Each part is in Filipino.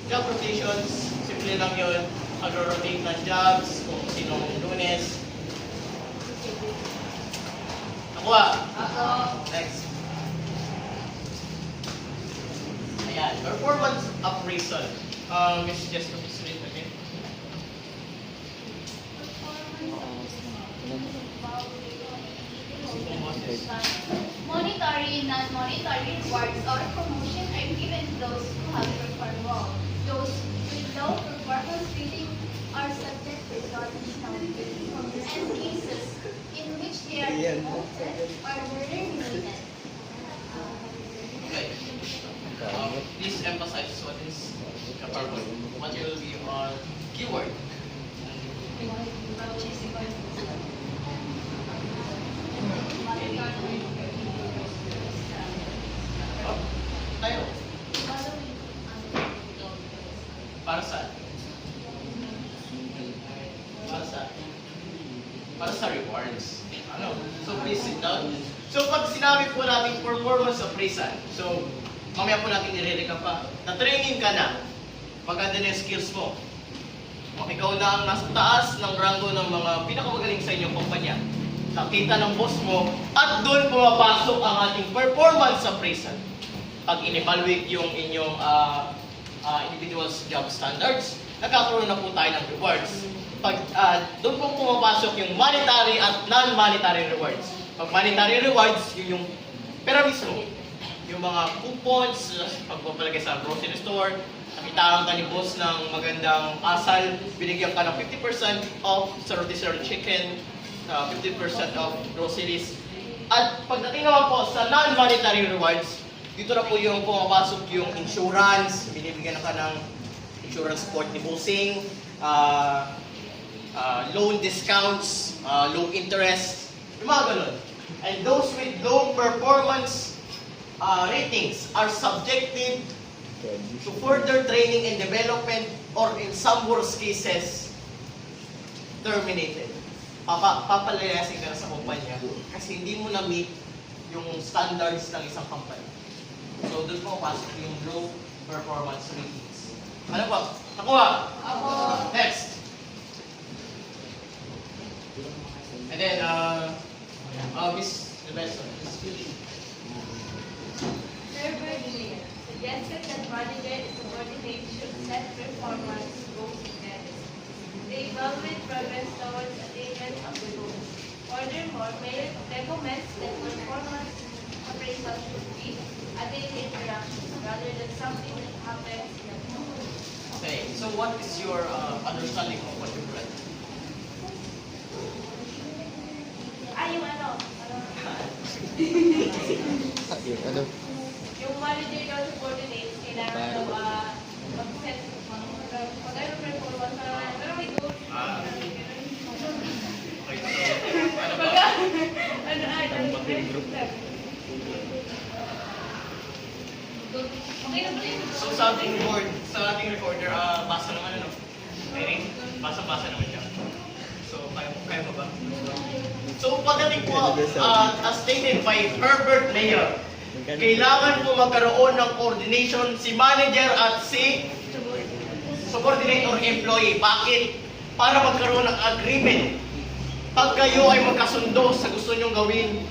Job rotations, simple lang yun. Mag-rotate ng jobs, kung sinong Lunes. Nakuha? Ako. Next. Ayan, performance appraisal. Miss Jessica, please read again. Monetary, non-monetary rewards or promotion are given to those who have performed well. Those with low performance rating are subject to short-term and cases in which they are demoted or terminated. Okay. Please emphasize what is PowerPoint. What will be your keyword? Tayo. Para saan? Para sa rewards. Ano? So please sit down. So pag sinabi po natin performance appraisal, so mamaya po natin i-recap pa. Na-training ka na. Maganda na yung skills mo. Kung ikaw na ang nasa taas ng rango ng mga pinakamagaling sa inyong kumpanya, nakita ng boss mo, at doon pumapasok ang ating performance appraisal. Pag in-evaluate yung inyong individual's job standards, nagkakaroon na po tayo ng rewards. Pag doon po pumapasok yung monetary at non-monetary rewards. Pag monetary rewards, yun yung pera mismo. Yung mga coupons, pagpapalagay sa grocery store, nakitaan ka ni boss ng magandang asal, binigyan ka ng 50% off sa rotisserie chicken, 50% off groceries. At pagdating naman po sa non-monetary rewards, dito na po yung pumapasok yung insurance, binibigyan ka ng insurance support ni bossing, loan discounts, low interest, yung mga ganun. And those with low performance ratings are subjected to further training and development or in some worst cases, terminated. Papalayasin ka na sa kumpanya kasi hindi mo na-meet yung standards ng isang company. So, doon po pasok yung low performance ratings. Ano po? Nakuha? Ako. Next. And then, Miss Lebeson. Herbert Lee suggested that manager and subordinate should set performance goals together. They evaluate progress towards attainment of the goals. Furthermore, Mayor recommends that performance appraisal should be a daily interaction rather than something that happens in a moment. Okay, so what is your understanding of what you've read? Yung ano? Ano? Yung manager daw subordinates, kailangan daw mag-set whatever performance pero may goal. Okay, so, ano ba? Okay na ba yun? So sa ating recorder, basa naman ano? Irene, basa-basa naman siya. So, kaya mo ba? So, pagdating po, as stated by Herbert Mayer, kailangan po magkaroon ng coordination si manager at si subordinate or employee. Bakit? Para magkaroon ng agreement. Pag kayo ay magkasundo sa gusto nyong gawin,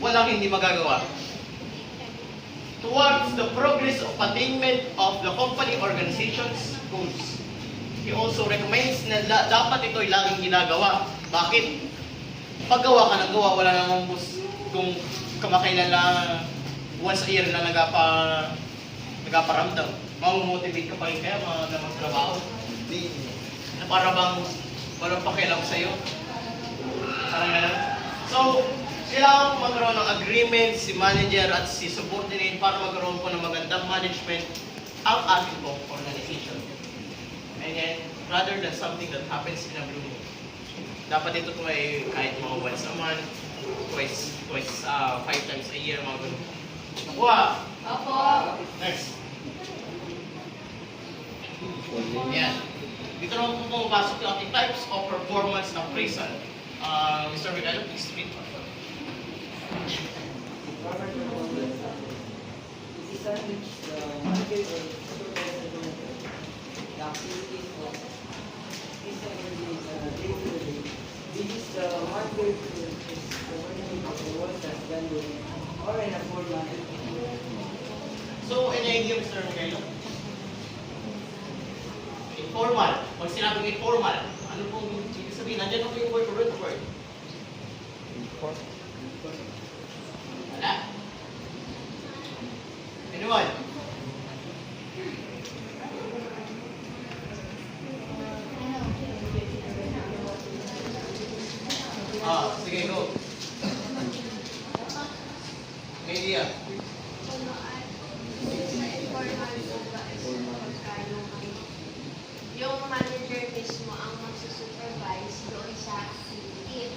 walang hindi magagawa. Towards the progress of attainment of the company organization's goals. He also recommends na dapat ito'y laging ginagawa. Bakit? Paggawa ka ng gawa, wala namang bus kung kamakailan lang once a year na nagaparamdam. Mamomotivate ka pa rin kaya mga trabaho. Di, na para bang walang pakialam sa'yo. Parang gano'n. So, kailangan po magkaroon ng agreement si manager at si subordinate para magkaroon po ng magandang management ang ating pong organization. And then, rather than something that happens in a blue moon. Dapat ito po ay kahit mga once a month, twice, 5 times a year, mga ganun. Nakuha! Opo. Next. Yan. Dito naman po pumapasok yung ating types of performance appraisal. Mr. Regalo, please read. Is which the manager or supervisor activities of day-to-day. This is the one way to coordinate the work that's done during or in a formal. So, any idea, Mr. Miguel? Informal. Pag sinabing informal, ano pong ibig sabihin? Nandiyan po yung word or root word? Wala. Anyone? Sige, go. May idea? Yung manager mismo ang magsusupervise doon sa team.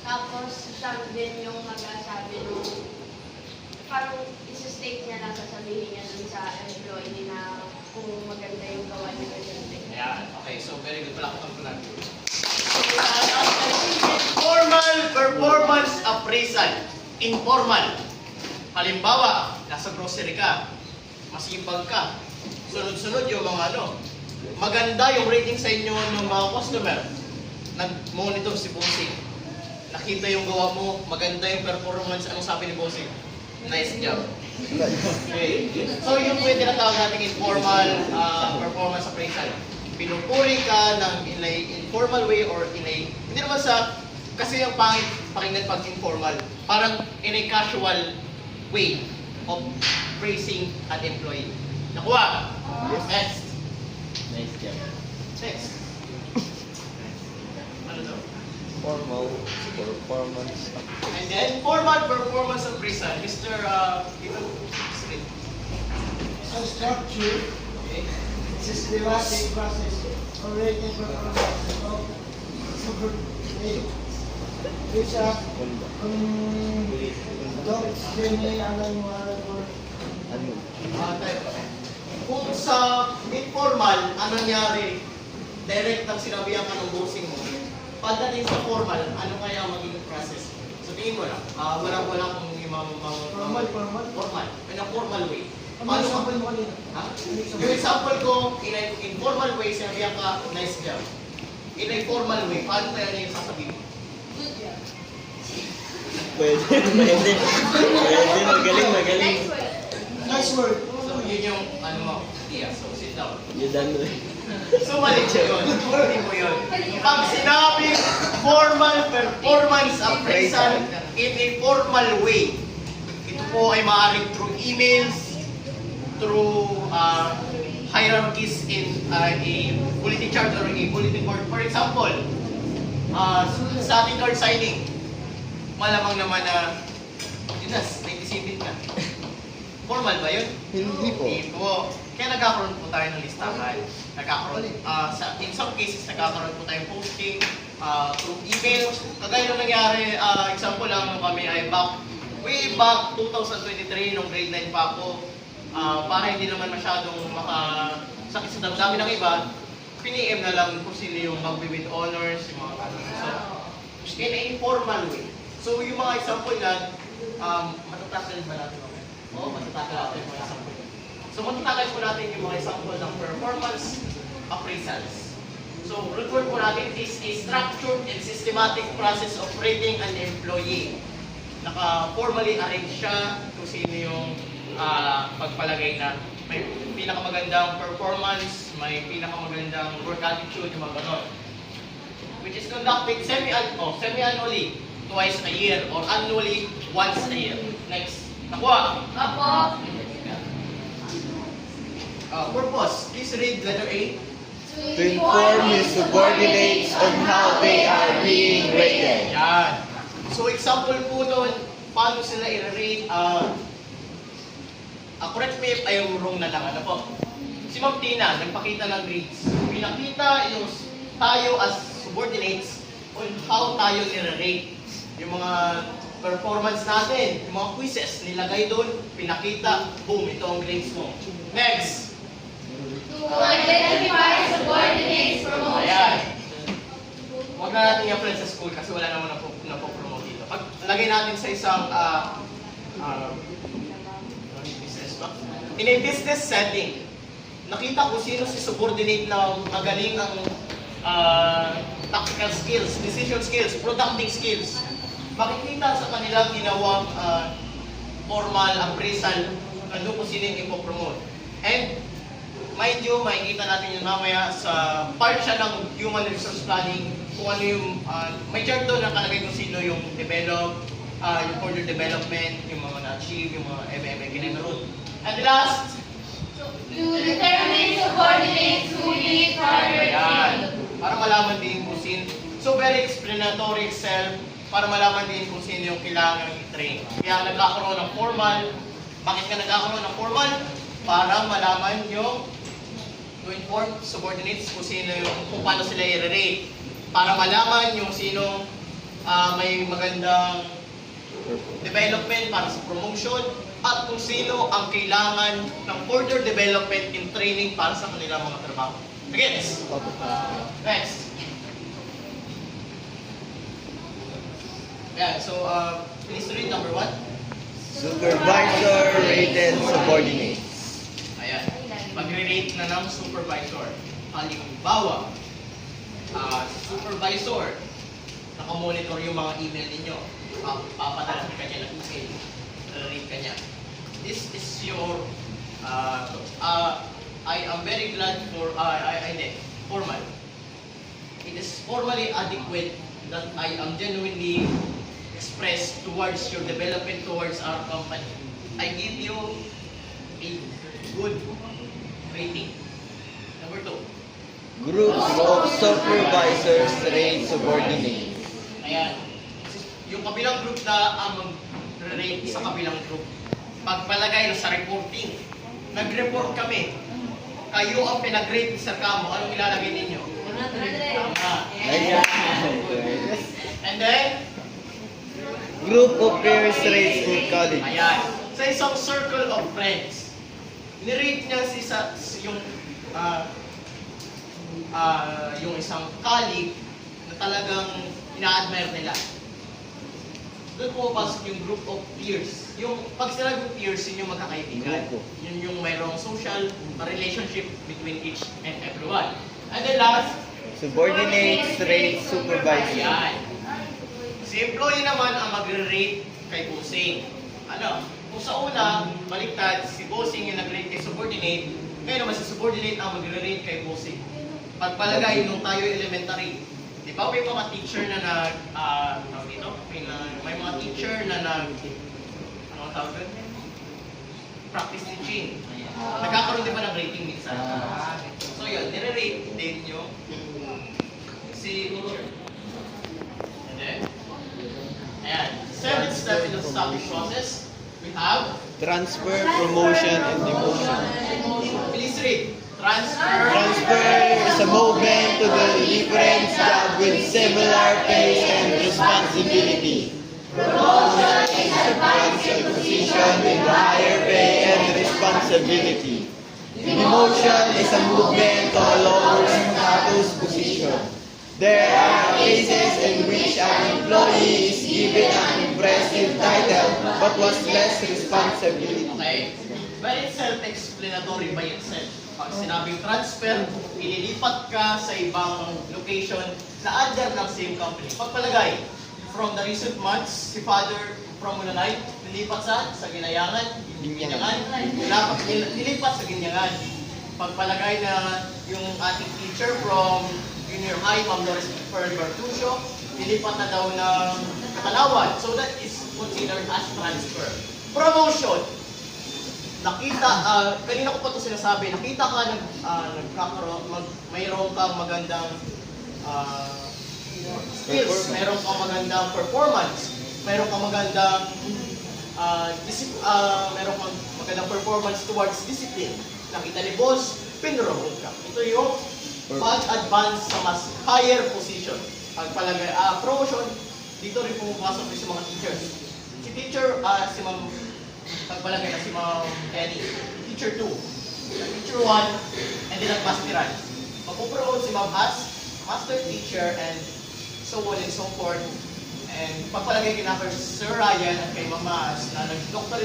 Tapos siya din yung magsasabi nung parang isa-state niya lang, sasabihin niya dun sa employee na kung maganda yung gawa niya ganyan. Ayan. Okay, so very good. Palakpan ko lang. Formal performance appraisal. Informal. Halimbawa, nasa grocery ka, masipag ka, sunod-sunod yung mga maganda yung rating sa inyo ng mga customer. Nag-monitor si Bossing. Nakita yung gawa mo, maganda yung performance. Anong sabi ni Bossing? Nice job. Okay. So yung pwede tinatawag natin informal performance appraisal. Pinupuri ka in a informal way or in a, hindi naman sa, kasi yung pangit pakinggan pag informal, parang in a casual way of praising an employee. Nakuha? Yes. Next. Nice job. Next. Ano to? Formal performance. And then, formal performance appraisal. Mr. Ito, Street. A structure, Okay. systematic process for rating performance of subordinate. Which don't sini alam mo or Ano? Kung sa informal, ano nangyari? Direct ang sinabihan ka ng bossing mo. Pagdating sa formal, ano kaya magiging process? So tingin mo lang, wala kung formal. formal, in a formal way. Ano yung sample mo kanina? Ha? Yung example ko, in a informal way, sinabihan ka, nice job. In a formal way, paano tayo niya yung sasabihin? Good job. Pwede. Magaling. Nice work. Nice word. So yun yung, ano mo, idea. So sit down. You done it. So mali siya yun. Hindi mo yun. Pag sinabing formal performance appraisal in a formal way, ito po ay maaaring through emails, through hierarchies in a bulletin chart or a bulletin board. For example, sa ating card signing, malamang naman na, yun na, 97 ka. Formal ba yun? Hindi po. Hindi po. Kaya nagkakaroon po tayo ng listahan. In some cases, nagkakaroon po tayong posting through email. Kagaya nung nangyari, example lang nung kami ay way back 2023, nung grade 9 pa ako. Para hindi naman masyadong makasakit sa damdamin ng iba, pini-em na lang kung sino yung mag-with honors, yung mga so, in a informal way. So yung mga example yan, matatakal ba natin? Oo, matatakal natin yung mga example. So matatakal po natin yung mga example ng performance appraisals. So root word po natin is a structured and systematic process of rating an employee. Naka-formally arrange siya kung sino yung pagpalagay na may pinakamagandang performance, may pinakamagandang work attitude, yung mga ganon. Which is conducted semi-annually, twice a year, or annually, once a year. Next. Nakuha? Apo. Purpose. Please read letter A. To inform his subordinates on how they are being rated. Yan. So example po doon, paano sila i-rate. Correct me if I'm wrong na lang. Ano po? Si Ma'am Tina, nagpakita ng grades. Pinakita yung tayo as subordinates on how tayo i-rate. Yung mga performance natin, yung mga quizzes, nilagay doon, pinakita, boom, ito ang grades mo. Next! To identify subordinates promotion. Ayan. Huwag na natin i-apply sa school kasi wala naman na-promote dito. Pag lagay natin sa isang business ba? In a business setting, nakita ko sino si subordinate na magaling ang tactical skills, decision skills, productive skills. Makikita sa kanilang ginawang formal appraisal nandun kung sino yung ipopromote. And mind you, makikita natin yun mamaya sa part siya ng human resource planning kung ano yung, may chart doon na nakalagay kung sino yung develop, yung further development, yung mga na-achieve, yung mga MMA kinemaroon. And last, To determine subordinates who need further ayan, training. para malaman din kung sino, so very explanatory itself, para malaman din kung sino yung kailangan i-train. Kaya nagkakaroon ng formal. Bakit ka nagkakaroon ng formal? Para malaman yung to inform subordinates kung sino yung, kung paano sila i-rate. Para malaman yung sino may magandang development para sa promotion at kung sino ang kailangan ng further development in training para sa kanilang mga trabaho. Again, next. Yeah, so please read number 1. Supervisor rated subordinates. Ayan. Magre-rate na ng supervisor. Halimbawa, supervisor, nakamonitor yung mga email ninyo. Papadala ka niya ng email. Rate ka niya. This is your, I am very glad for, formal. It is formally adequate that I am genuinely expressed towards your development towards our company. I give you a good rating. Number 2. Groups of supervisors rate subordinates. Ayan. Yung kabilang group na ang mag-rate sa kabilang group. Pagpalagay sa reporting. Nag-report kami. Kayo ang pinag-rate sa kamo. Anong ilalagay ninyo? 100. Tama. Ayan. And then, Group of peers rate school college. ayan. Sa isang circle of friends, nirate niya yung isang colleague na talagang ina-admire nila. Doon pumapasok yung group of peers. Yung pag sinabing peers, yun yung magkakaibigan. Grupo. Yun yung mayroong social relationship between each and everyone. And then last, Subordinates rate supervisor. ayan. Si employee naman ang magre-rate kay bossing. Ano? Kung sa una, baliktad, si bossing yung nag-rate kay subordinate, ngayon naman si subordinate ang magre-rate kay bossing. Pagpalagay nung tayo elementary, di ba may mga teacher na tawag dito? May mga teacher na ano tawag doon? Practice teaching. Nagkakaroon din ba ng rating minsan? So yun, nire-rate din yung si teacher. And then, ayan, 7 steps in the staffing process. We have, Transfer, promotion, and demotion. please read, transfer, Transfer is a movement to the different job with similar pay and responsibility. Promotion is advance a position with higher pay and responsibility. Demotion is a movement to a lower status position. There are cases in which an employee is given an impressive title but was less responsibility. okay? Very self-explanatory by itself. Pag sinabing transfer, ililipat ka sa ibang location na under ng same company. Pagpalagay, from the recent months, si Father from Munanay, nilipat sa Ginayangan, nilipat sa Ginyangan. Pagpalagay na yung ating teacher from junior high, Ma'am Doris Bertuccio, nilipat na daw ng Katalawan. So that is considered as transfer. Promotion. Nakita, kanina ko pa ito sinasabi, nakita ka mayroon kang magandang skills, mayroon kang magandang performance, mayroon kang magandang mayroon kang magandang performance towards discipline. Nakita ni boss, pinromote ka. Ito yung pag-advance sa mas higher position. Pagpalagay, promotion, dito rin pumapasok sa mga teachers. Si teacher, si Ma'am, pagpalagay na si Ma'am Ellie, teacher 2, teacher 1, and then nag-masteran. Magpupromote si Ma'am as master teacher and so on and so forth. And pagpalagay kina Sir Ryan at kay Ma'am Mas na nag-doctorate